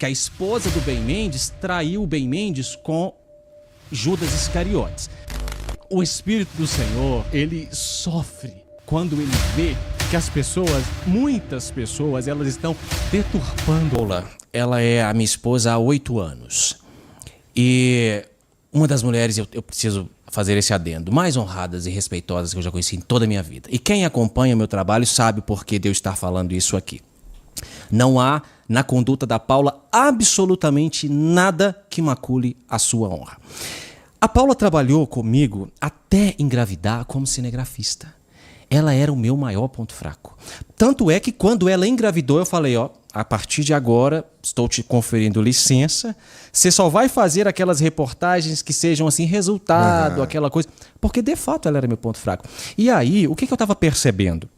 que a esposa do Ben Mendes traiu o Ben Mendes com Judas Iscariotes. O Espírito do Senhor, ele sofre quando ele vê que as pessoas, muitas pessoas, elas estão deturpando. Ela é a minha esposa há 8 anos. E uma das mulheres, eu preciso fazer esse adendo, mais honradas e respeitosas que eu já conheci em toda a minha vida. E quem acompanha meu trabalho sabe por que Deus está falando isso aqui. Não há na conduta da Paula absolutamente nada que macule a sua honra. A Paula trabalhou comigo até engravidar como cinegrafista. Ela era o meu maior ponto fraco. Tanto é que quando ela engravidou, eu falei, a partir de agora, estou te conferindo licença, você só vai fazer aquelas reportagens que sejam assim, resultado, aquela coisa, porque de fato ela era meu ponto fraco. E aí, o que eu estava percebendo?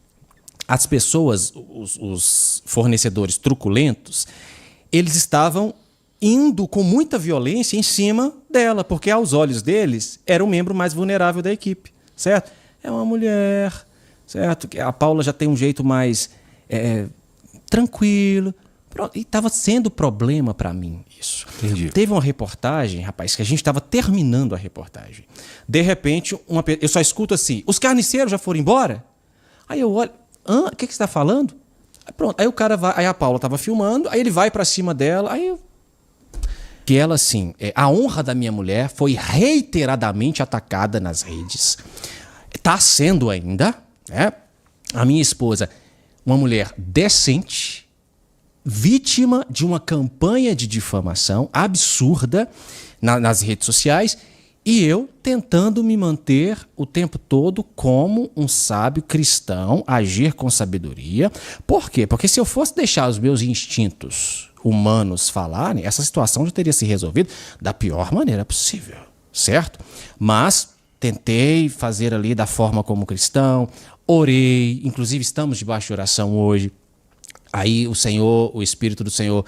As pessoas, os fornecedores truculentos, eles estavam indo com muita violência em cima dela, porque aos olhos deles era o membro mais vulnerável da equipe, certo? É uma mulher, certo? A Paula já tem um jeito mais tranquilo. E estava sendo problema para mim isso. Entendi. Teve uma reportagem, rapaz, que a gente estava terminando a reportagem. De repente, eu só escuto assim, os carniceiros já foram embora? Aí eu olho, o que você está falando? Aí, pronto, aí o cara vai, aí a Paula estava filmando, aí ele vai para cima dela, que ela assim, a honra da minha mulher foi reiteradamente atacada nas redes. Está sendo ainda, né? A minha esposa, uma mulher decente, vítima de uma campanha de difamação absurda nas redes sociais, e eu tentando me manter o tempo todo como um sábio cristão, agir com sabedoria. Por quê? Porque se eu fosse deixar os meus instintos humanos falarem, essa situação já teria se resolvido da pior maneira possível, certo? Mas tentei fazer ali da forma como cristão, orei, inclusive estamos debaixo de oração hoje. Aí o Espírito do Senhor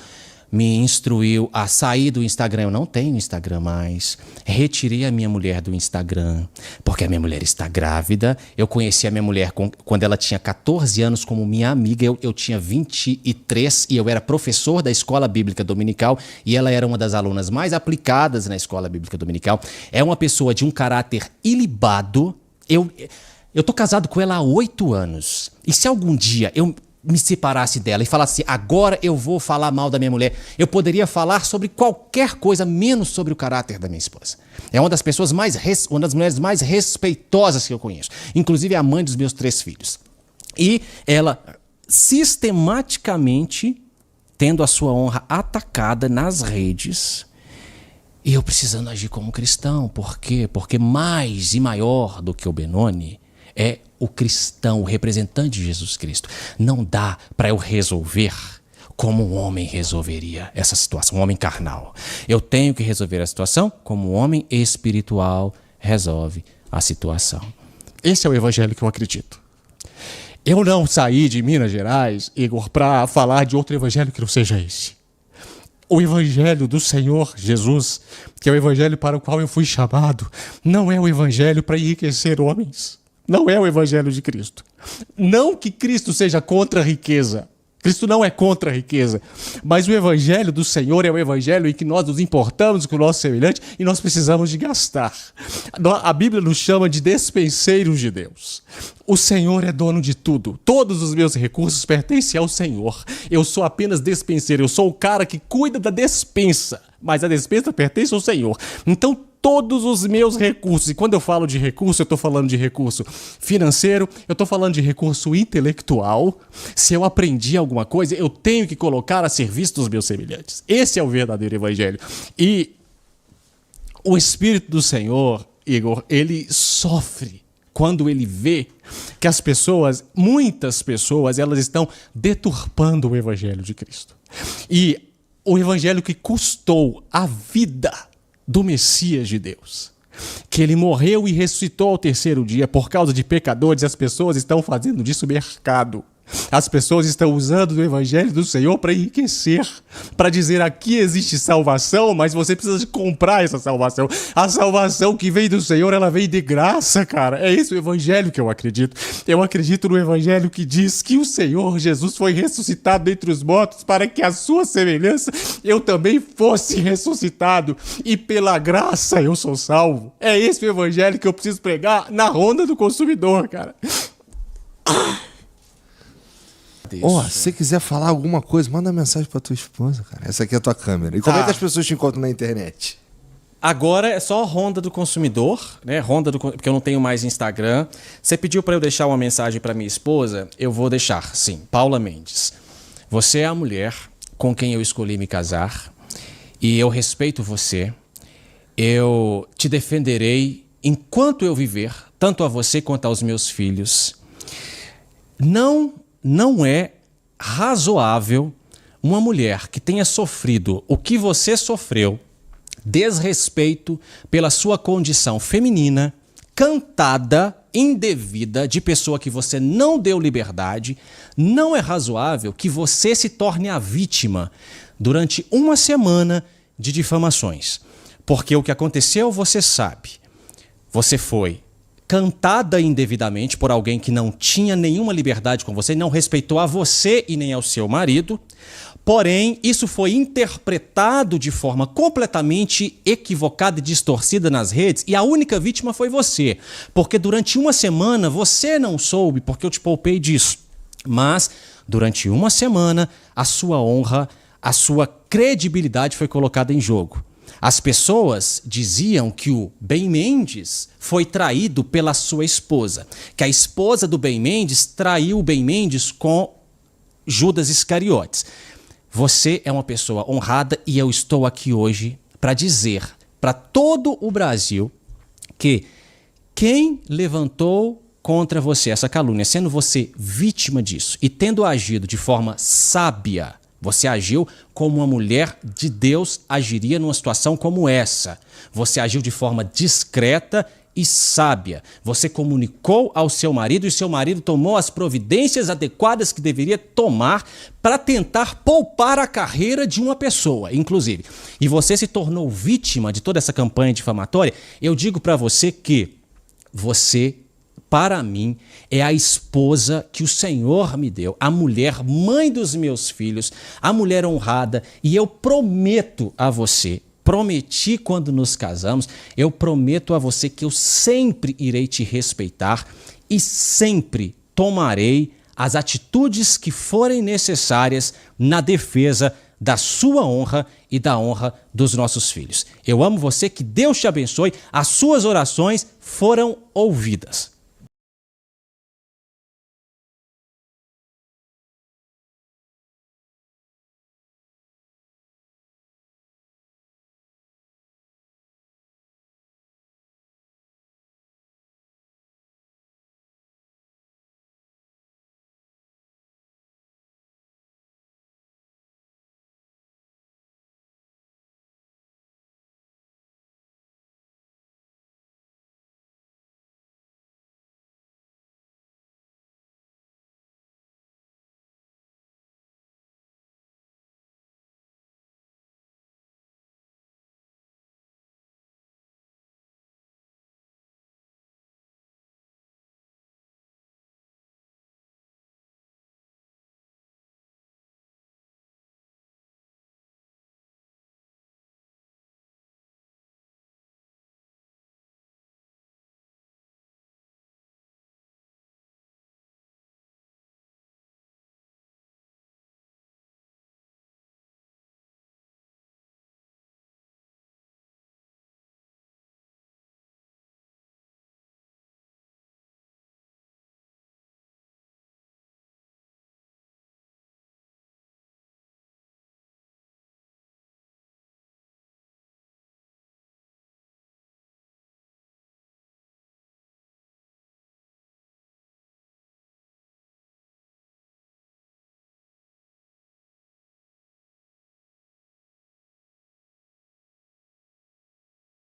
me instruiu a sair do Instagram. Eu não tenho Instagram mais. Retirei a minha mulher do Instagram, porque a minha mulher está grávida. Eu conheci a minha mulher quando ela tinha 14 anos como minha amiga. Eu tinha 23 e eu era professor da Escola Bíblica Dominical e ela era uma das alunas mais aplicadas na Escola Bíblica Dominical. É uma pessoa de um caráter ilibado. Eu tô casado com ela há 8 anos. E se algum dia eu me separasse dela e falasse agora eu vou falar mal da minha mulher, eu poderia falar sobre qualquer coisa menos sobre o caráter da minha esposa. É uma das pessoas uma das mulheres mais respeitosas que eu conheço. Inclusive é a mãe dos meus 3 filhos. E ela sistematicamente tendo a sua honra atacada nas redes. E eu precisando agir como cristão. Por quê? Porque mais e maior do que o Benoni é o cristão, o representante de Jesus Cristo. Não dá para eu resolver como um homem resolveria essa situação, um homem carnal. Eu tenho que resolver a situação como um homem espiritual resolve a situação. Esse é o evangelho que eu acredito. Eu não saí de Minas Gerais, Igor, para falar de outro evangelho que não seja esse. O evangelho do Senhor Jesus, que é o evangelho para o qual eu fui chamado, não é o evangelho para enriquecer homens. Não é o evangelho de Cristo. Não que Cristo seja contra a riqueza. Cristo não é contra a riqueza. Mas o evangelho do Senhor é o evangelho em que nós nos importamos com o nosso semelhante e nós precisamos de gastar. A Bíblia nos chama de despenseiros de Deus. O Senhor é dono de tudo. Todos os meus recursos pertencem ao Senhor. Eu sou apenas despenseiro. Eu sou o cara que cuida da despensa. Mas a despensa pertence ao Senhor. Então, todos os meus recursos, e quando eu falo de recurso, eu estou falando de recurso financeiro, eu estou falando de recurso intelectual. Se eu aprendi alguma coisa, eu tenho que colocar a serviço dos meus semelhantes. Esse é o verdadeiro evangelho. E o Espírito do Senhor, Igor, ele sofre quando ele vê que as pessoas, muitas pessoas, elas estão deturpando o evangelho de Cristo. E o evangelho que custou a vida do Messias de Deus, que ele morreu e ressuscitou ao 3º dia por causa de pecadores, e as pessoas estão fazendo disso mercado. As pessoas estão usando o evangelho do Senhor para enriquecer, para dizer aqui existe salvação, mas você precisa de comprar essa salvação. A salvação que vem do Senhor, ela vem de graça, cara. É esse o evangelho que eu acredito. Eu acredito no evangelho que diz que o Senhor Jesus foi ressuscitado dentre os mortos para que a sua semelhança eu também fosse ressuscitado e pela graça eu sou salvo. É esse o evangelho que eu preciso pregar na ronda do consumidor, cara. Ó, se você quiser falar alguma coisa, manda mensagem pra tua esposa, cara. Essa aqui é a tua câmera. E como é que as pessoas te encontram na internet? Agora é só Ronda do Consumidor, né? Porque eu não tenho mais Instagram. Você pediu para eu deixar uma mensagem para minha esposa, eu vou deixar, sim. Paula Mendes. Você é a mulher com quem eu escolhi me casar e eu respeito você. Eu te defenderei enquanto eu viver, tanto a você quanto aos meus filhos. Não é razoável uma mulher que tenha sofrido o que você sofreu, desrespeito pela sua condição feminina, cantada, indevida, de pessoa que você não deu liberdade. Não é razoável que você se torne a vítima durante uma semana de difamações. Porque o que aconteceu, você sabe. Você foi cantada indevidamente por alguém que não tinha nenhuma liberdade com você, não respeitou a você e nem ao seu marido. Porém, isso foi interpretado de forma completamente equivocada e distorcida nas redes e a única vítima foi você. Porque durante uma semana você não soube, porque eu te poupei disso. Mas durante uma semana a sua honra, a sua credibilidade foi colocada em jogo. As pessoas diziam que o Ben Mendes foi traído pela sua esposa, que a esposa do Ben Mendes traiu o Ben Mendes com Judas Iscariotes. Você é uma pessoa honrada e eu estou aqui hoje para dizer para todo o Brasil que quem levantou contra você essa calúnia, sendo você vítima disso e tendo agido de forma sábia, você agiu como uma mulher de Deus agiria numa situação como essa. Você agiu de forma discreta e sábia. Você comunicou ao seu marido e seu marido tomou as providências adequadas que deveria tomar para tentar poupar a carreira de uma pessoa, inclusive. E você se tornou vítima de toda essa campanha difamatória. Eu digo para você que você, para mim, é a esposa que o Senhor me deu, a mulher, mãe dos meus filhos, a mulher honrada, e eu prometo a você, prometi quando nos casamos, eu prometo a você que eu sempre irei te respeitar e sempre tomarei as atitudes que forem necessárias na defesa da sua honra e da honra dos nossos filhos. Eu amo você, que Deus te abençoe, as suas orações foram ouvidas.